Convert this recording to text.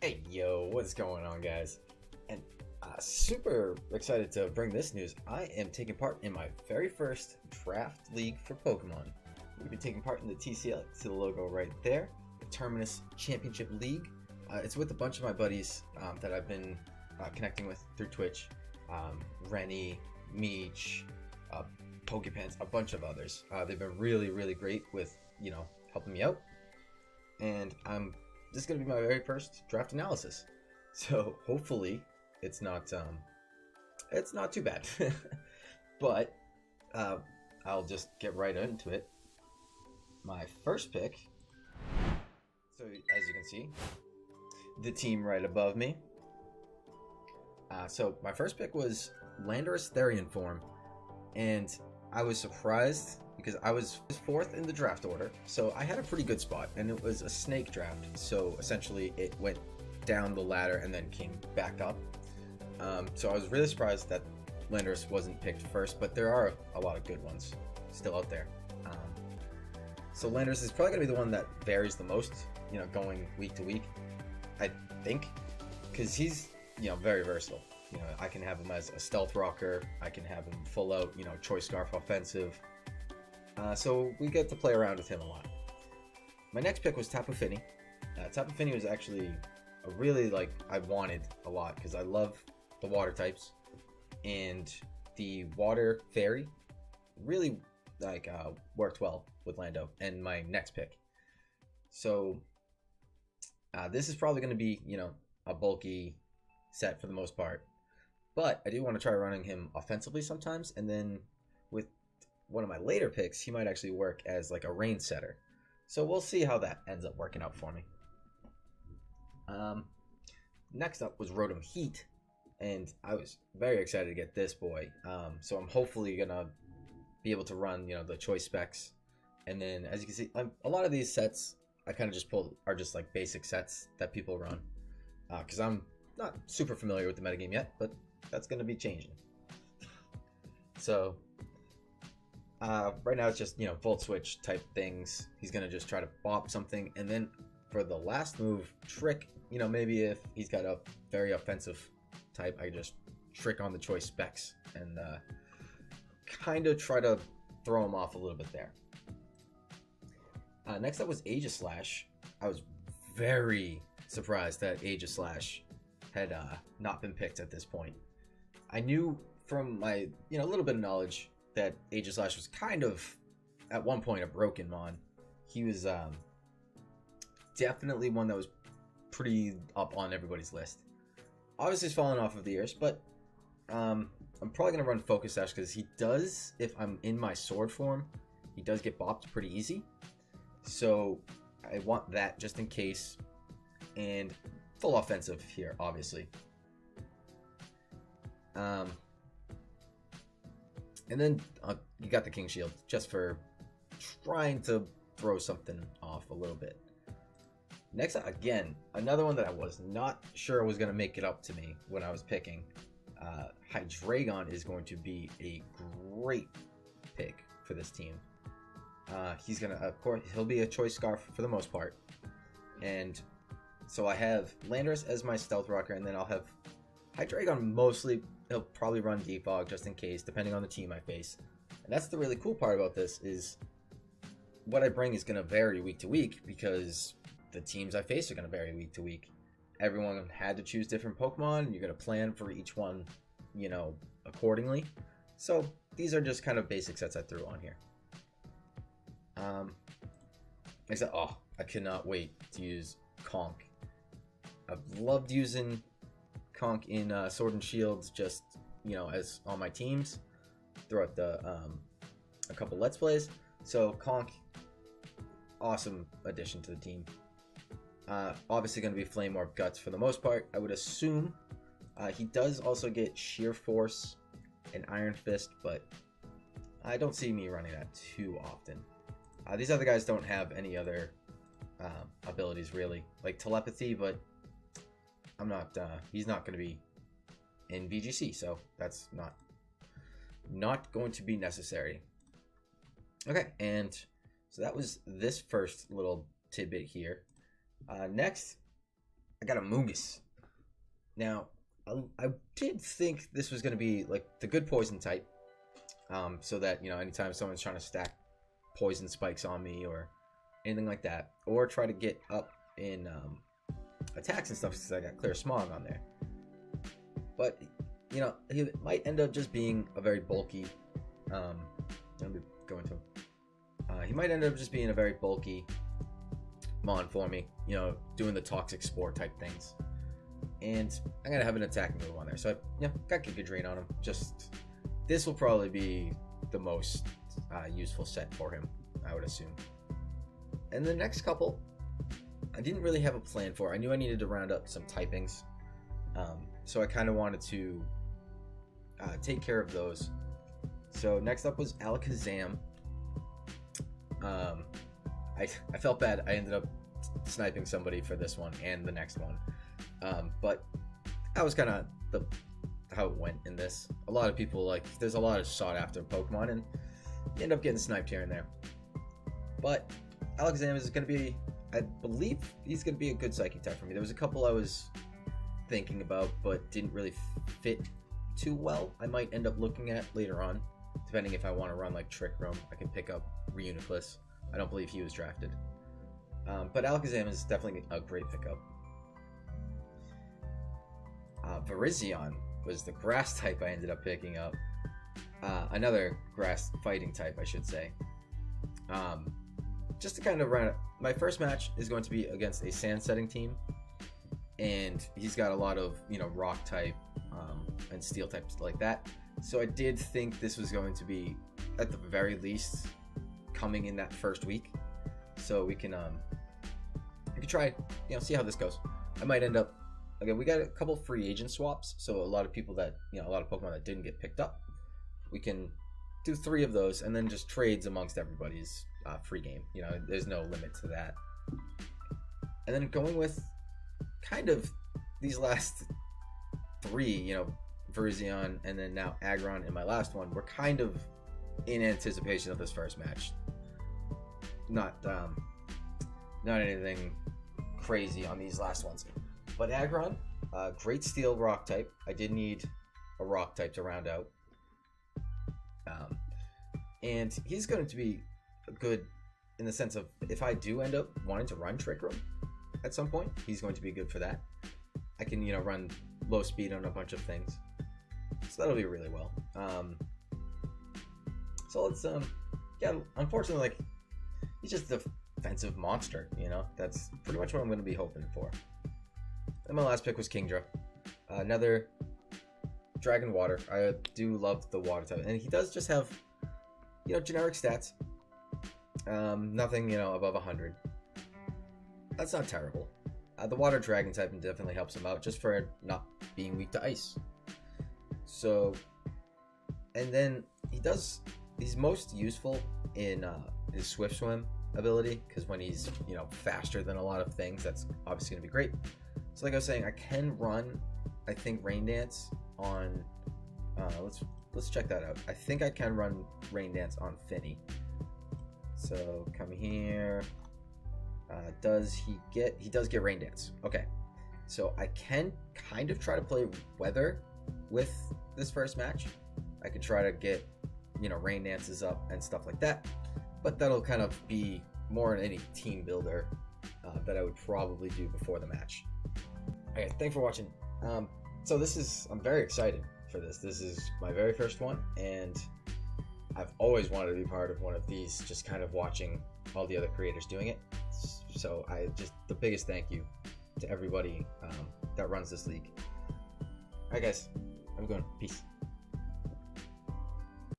Hey, yo, what's going on, guys? And super excited to bring this news. I am taking part in my very first draft league for Pokemon. We've been taking part in the TCL, see the logo right there, the Terminus Championship League. It's with a bunch of my buddies that I've been connecting with through Twitch. Rennie, Meech, Pokepants, a bunch of others. They've been really, really great with, helping me out. And this is going to be my very first draft analysis. So hopefully it's not too bad. But I'll just get right into it. My first pick, so as you can see, the team right above me. So my first pick was Landorus Therian form, and I was surprised because I was 4th in the draft order, so I had a pretty good spot, and it was a snake draft, so essentially it went down the ladder and then came back up. So I was really surprised that Landorus wasn't picked first, but there are a lot of good ones still out there. So Landorus is probably going to be the one that varies the most, going week to week, I think, because he's, very versatile. I can have him as a stealth rocker, I can have him full out, choice scarf offensive. So we get to play around with him a lot. My next pick was Tapu Fini. Tapu Fini was actually a really, I wanted a lot because I love the water types, and the water fairy really worked well with Lando and my next pick. So this is probably going to be, a bulky set for the most part, but I do want to try running him offensively sometimes, and then with one of my later picks, he might actually work as like a rain setter. So we'll see how that ends up working out for me. Next up was Rotom Heat, and I was very excited to get this boy. So I'm hopefully gonna be able to run, the choice specs, and then as you can see, a lot of these sets I kind of just pulled are just like basic sets that people run, because I'm not super familiar with the metagame yet, but that's gonna be changing. So right now it's just, Volt Switch type things. He's going to just try to bop something. And then for the last move, Trick, maybe if he's got a very offensive type, I just trick on the choice specs and kind of try to throw him off a little bit there. Next up was Aegislash. I was very surprised that Aegislash had not been picked at this point. I knew from my, little bit of knowledge that Aegislash was kind of, at one point, a broken mon. He was definitely one that was pretty up on everybody's list. Obviously, he's fallen off of the years, but I'm probably going to run Focus Sash because he does, if I'm in my sword form, he does get bopped pretty easy. So I want that just in case. And full offensive here, obviously. And then you got the King Shield just for trying to throw something off a little bit. Next up, again, another one that I was not sure was going to make it up to me when I was picking. Hydreigon is going to be a great pick for this team. He's going to, of course, he'll be a choice scarf for the most part. And so I have Landorus as my stealth rocker, and then I'll have Hydreigon mostly. He'll probably run Defog just in case, depending on the team I face. And that's the really cool part about this, is what I bring is going to vary week to week because the teams I face are going to vary week to week. Everyone had to choose different Pokemon, and you're going to plan for each one, accordingly. So these are just kind of basic sets I threw on here. I cannot wait to use Conk. I've loved using Conk in Sword and Shield, just as on my teams throughout the a couple Let's Plays. So Conk, awesome addition to the team. Obviously going to be Flame Orb Guts for the most part. I would assume he does also get Sheer Force and Iron Fist, but I don't see me running that too often. These other guys don't have any other abilities really, like Telepathy, but I'm not. He's not going to be in VGC, so that's not going to be necessary. Okay, and so that was this first little tidbit here. Next, I got a Mungus. Now, I did think this was going to be like the good poison type, so that, you know, anytime someone's trying to stack poison spikes on me or anything like that, or try to get up in attacks and stuff, because I got clear smog on there. But, you know, he might end up just being a very bulky, let me go into him. He might end up just being a very bulky mon for me, you know, doing the toxic spore type things. And I'm gonna have an attacking move on there, so I got Giga Drain on him. Just this will probably be the most useful set for him, I would assume. And the next couple, I didn't really have a plan for. I knew I needed to round up some typings, so I kind of wanted to take care of those. So next up was Alakazam. I felt bad. I ended up sniping somebody for this one and the next one, but that was kind of how it went in this. A lot of people, like, there's a lot of sought after Pokemon, and you end up getting sniped here and there. But Alakazam is going to be, I believe he's going to be a good psychic type for me. There was a couple I was thinking about but didn't really fit too well. I might end up looking at later on, depending if I want to run like Trick Room. I can pick up Reuniclus. I don't believe he was drafted. But Alakazam is definitely a great pickup. Virizion was the grass type I ended up picking up. Another grass fighting type, I should say. Just to kind of run it, my first match is going to be against a sand setting team, and he's got a lot of, you know, rock type and steel types like that. So I did think this was going to be, at the very least, coming in that first week. So we can try, you know, see how this goes. I might end up, again, we got a couple free agent swaps, so a lot of people that, you know, a lot of Pokemon that didn't get picked up, we can do 3 of those, and then just trades amongst everybody's free game. You know, there's no limit to that. And then going with kind of these last 3, you know, Virizion and then now Aggron in my last one, we're kind of in anticipation of this first match. Not anything crazy on these last ones. But Aggron, great steel rock type. I did need a rock type to round out. And he's going to be good in the sense of, if I do end up wanting to run Trick Room at some point, he's going to be good for that. I can, you know, run low speed on a bunch of things. So that'll be really well. So let's, yeah, unfortunately, like, he's just a defensive monster, you know? That's pretty much what I'm going to be hoping for. And my last pick was Kingdra. Another Dragon Water. I do love the water type. And he does just have, you know, generic stats. Nothing, you know, above 100. That's not terrible. The water dragon type definitely helps him out, just for not being weak to ice. So, and then he's most useful in his Swift Swim ability, because when he's, you know, faster than a lot of things, that's obviously going to be great. So like I was saying, I can run, I think, Rain Dance on, let's check that out. I think I can run Rain Dance on Finny. So come here. He does get Rain Dance. Okay. So I can kind of try to play Weather with this first match. I could try to get, you know, Rain Dances up and stuff like that. But that'll kind of be more in any team builder that I would probably do before the match. Okay, thanks for watching. So I'm very excited for this. This is my very first one, and I've always wanted to be part of one of these, just kind of watching all the other creators doing it. So the biggest thank you to everybody that runs this league. Alright guys, I'm going. Peace.